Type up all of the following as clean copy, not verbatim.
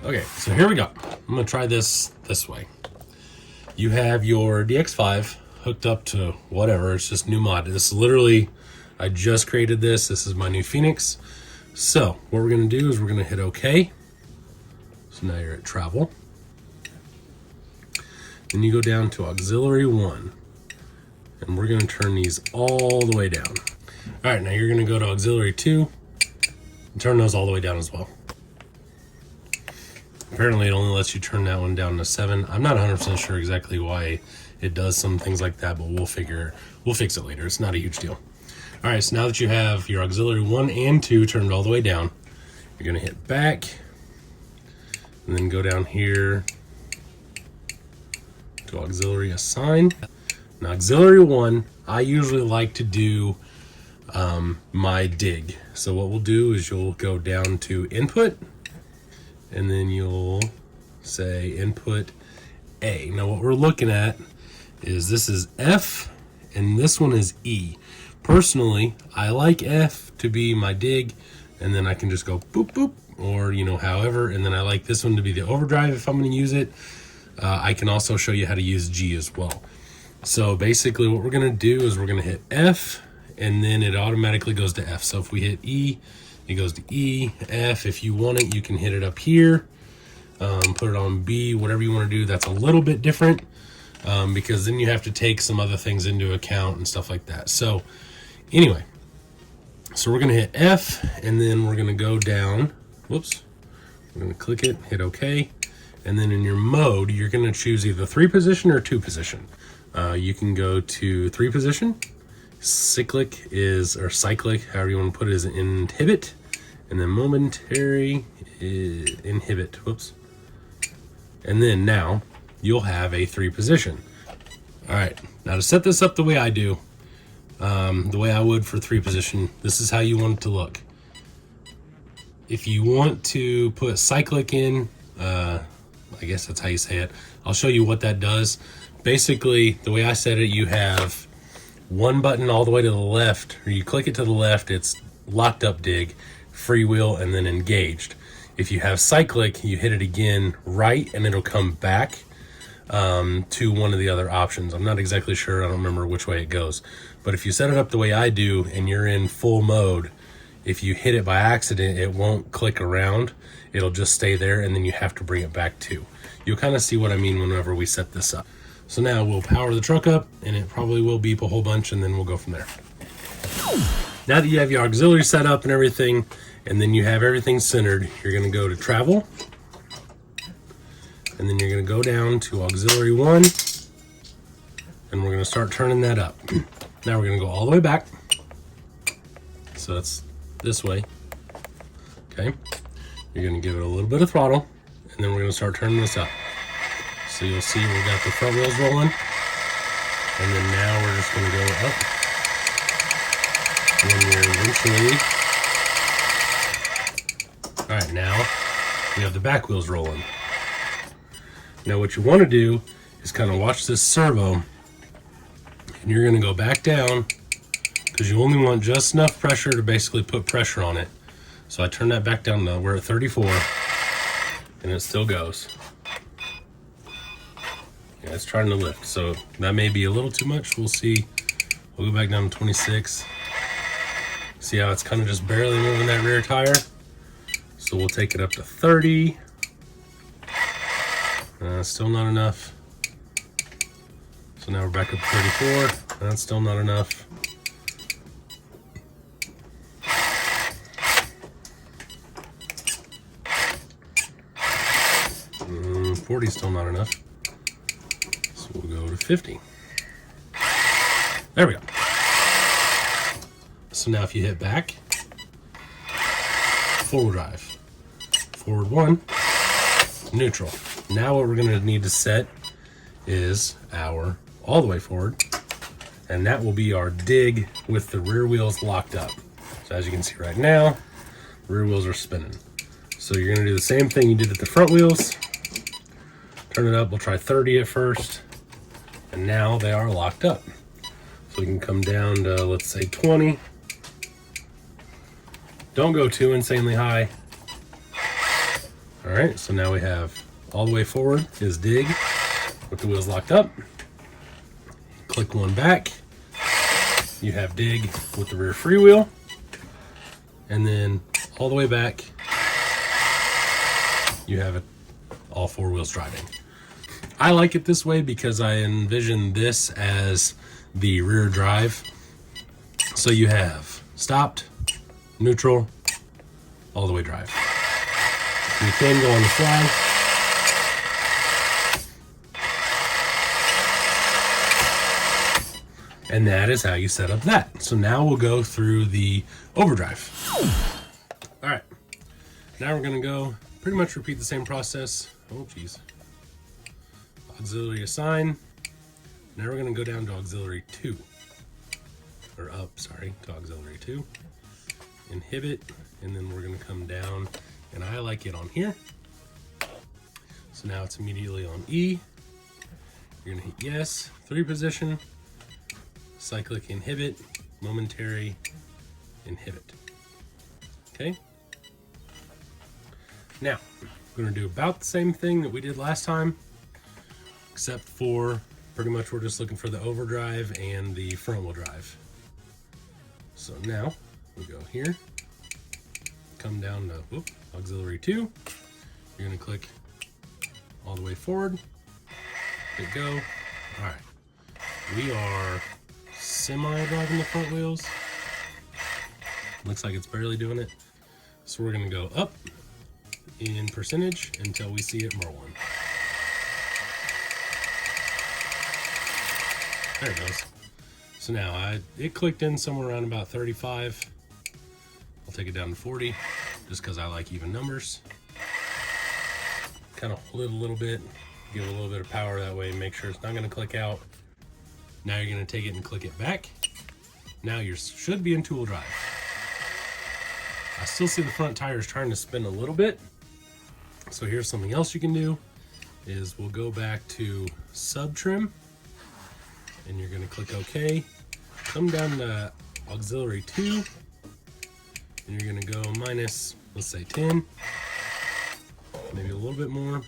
Okay, so here we go. I'm gonna try this way. You have your DX5 hooked up to whatever, it's just new mod. This is literally, I just created this. This is my new Phoenix. So what we're gonna do is we're gonna hit OK. So now you're at travel. Then you go down to auxiliary 1. And we're gonna turn these all the way down. All right, now you're gonna go to auxiliary 2 and turn those all the way down as well. Apparently it only lets you turn that one down to 7. I'm not 100% sure exactly why it does some things like that, but we'll fix it later. It's not a huge deal. All right, so now that you have your auxiliary 1 and 2 turned all the way down, you're gonna hit back and then go down here to auxiliary assign. Now auxiliary 1, I usually like to do my dig. So what we'll do is you'll go down to input, and then you'll say input A. Now what we're looking at is this is F and this one is E. Personally, I like F to be my dig, and then I can just go boop boop, or however, and then I like this one to be the overdrive if I'm going to use it. I can also show you how to use G as well. So basically what we're going to do is we're going to hit F, and then it automatically goes to F. So if we hit E, it goes to E, F. If you want it, you can hit it up here, put it on B, whatever you want to do. That's a little bit different because then you have to take some other things into account and stuff like that. So anyway, so we're going to hit F, and then we're going to go down. Whoops. We're going to click it, hit OK. And then in your mode, you're going to choose either 3 position or 2 position. You can go to 3 position. Cyclic is, or cyclic, however you want to put it, is inhibit, and then momentary is inhibit. Whoops. And then now you'll have a 3 position. All right, now to set this up the way I do, the way I would for 3 position, this is how you want it to look. If you want to put cyclic in, I guess that's how you say it. I'll show you what that does. Basically, the way I set it, you have one button all the way to the left, or you click it to the left, it's locked up dig, freewheel, and then engaged. If you have cyclic, you hit it again right, and it'll come back to one of the other options. I'm not exactly sure, I don't remember which way it goes. But if you set it up the way I do, and you're in full mode, if you hit it by accident, it won't click around. It'll just stay there, and then you have to bring it back too. You'll kind of see what I mean whenever we set this up. So now we'll power the truck up, and it probably will beep a whole bunch, and then we'll go from there. Now that you have your auxiliary set up and everything, and then you have everything centered, you're gonna go to travel, and then you're gonna go down to auxiliary 1, and we're gonna start turning that up. Now we're gonna go all the way back. So that's this way, okay? You're gonna give it a little bit of throttle, and then we're gonna start turning this up. So you'll see we got the front wheels rolling, and then now we're just gonna go up. And then you're eventually, all right, now we have the back wheels rolling. Now what you wanna do is kind of watch this servo, and you're gonna go back down, because you only want just enough pressure to basically put pressure on it. So I turn that back down now, we're at 34, and it still goes. Yeah, it's trying to lift, so that may be a little too much. We'll see. We'll go back down to 26. See how it's kind of just barely moving that rear tire? So we'll take it up to 30. Still not enough. So now we're back up to 34. That's still not enough. 40 is still not enough. So we'll go to 50. There we go. So now if you hit back, forward drive, forward 1, neutral. Now what we're gonna need to set is our all the way forward, and that will be our dig with the rear wheels locked up. So as you can see right now, rear wheels are spinning. So you're gonna do the same thing you did at the front wheels. Turn it up, we'll try 30 at first, and now they are locked up. So we can come down to, let's say 20. Don't go too insanely high. All right, so now we have all the way forward is dig with the wheels locked up. Click one back. You have dig with the rear freewheel. And then all the way back, you have it all four wheels driving. I like it this way because I envision this as the rear drive. So you have stopped, neutral, all the way drive. You can go on the fly. And that is how you set up that. So now we'll go through the overdrive. All right, now we're gonna go pretty much repeat the same process. Oh geez. Auxiliary assign. Now we're gonna go down to auxiliary 2. Or up, sorry, to auxiliary 2. Inhibit, and then we're gonna come down, and I like it on here. So now it's immediately on E. You're gonna hit yes, 3 position, cyclic inhibit, momentary inhibit. Okay. Now, we're gonna do about the same thing that we did last time, except for pretty much we're just looking for the overdrive and the front wheel drive. So now we go here, come down to auxiliary 2. You're gonna click all the way forward, hit go. All right, we are semi-driving the front wheels. Looks like it's barely doing it. So we're gonna go up in percentage until we see it roll one. There it goes. So now it clicked in somewhere around about 35. I'll take it down to 40 just because I like even numbers. Kind of hold it a little bit, give it a little bit of power that way, make sure it's not gonna click out. Now you're gonna take it and click it back. Now you should be in two-wheel drive. I still see the front tires trying to spin a little bit. So here's something else you can do is we'll go back to sub trim and you're gonna click OK. Come down to auxiliary 2 and you're gonna go minus, let's say 10, maybe a little bit more.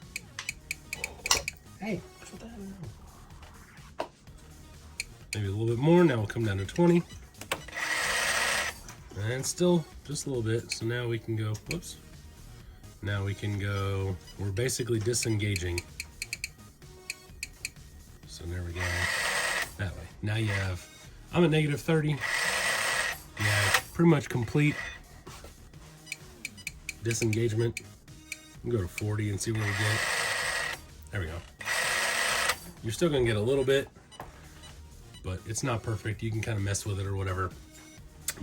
Hey, what the hell? Maybe a little bit more. Now we'll come down to 20. And still just a little bit. So now we can go, whoops. Now we can go, we're basically disengaging. So there we go. That way. Now you have, I'm at negative 30. You have pretty much complete disengagement. We can go to 40 and see what we get. There we go. You're still gonna get a little bit, but it's not perfect. You can kind of mess with it or whatever.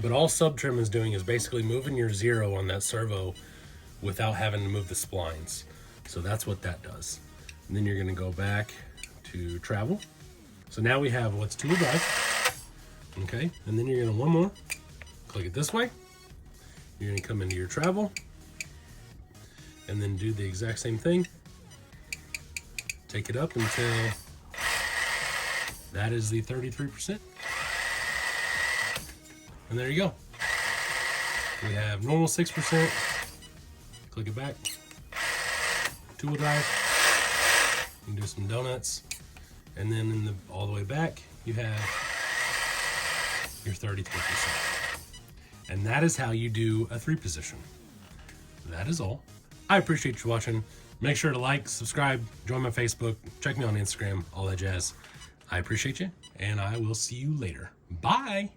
But all sub trim is doing is basically moving your 0 on that servo without having to move the splines. So that's what that does. And then you're gonna go back to travel. So now we have what's two-wheel drive. Okay, and then you're gonna one more, click it this way. You're gonna come into your travel and then do the exact same thing. Take it up until that is the 33%. And there you go. We have normal 6%. Click it back. Two-wheel drive. You can do some donuts. And then in the all the way back, you have your 33%. And that is how you do a 3-position. That is all. I appreciate you watching. Make sure to like, subscribe, join my Facebook, check me on Instagram, all that jazz. I appreciate you, and I will see you later. Bye.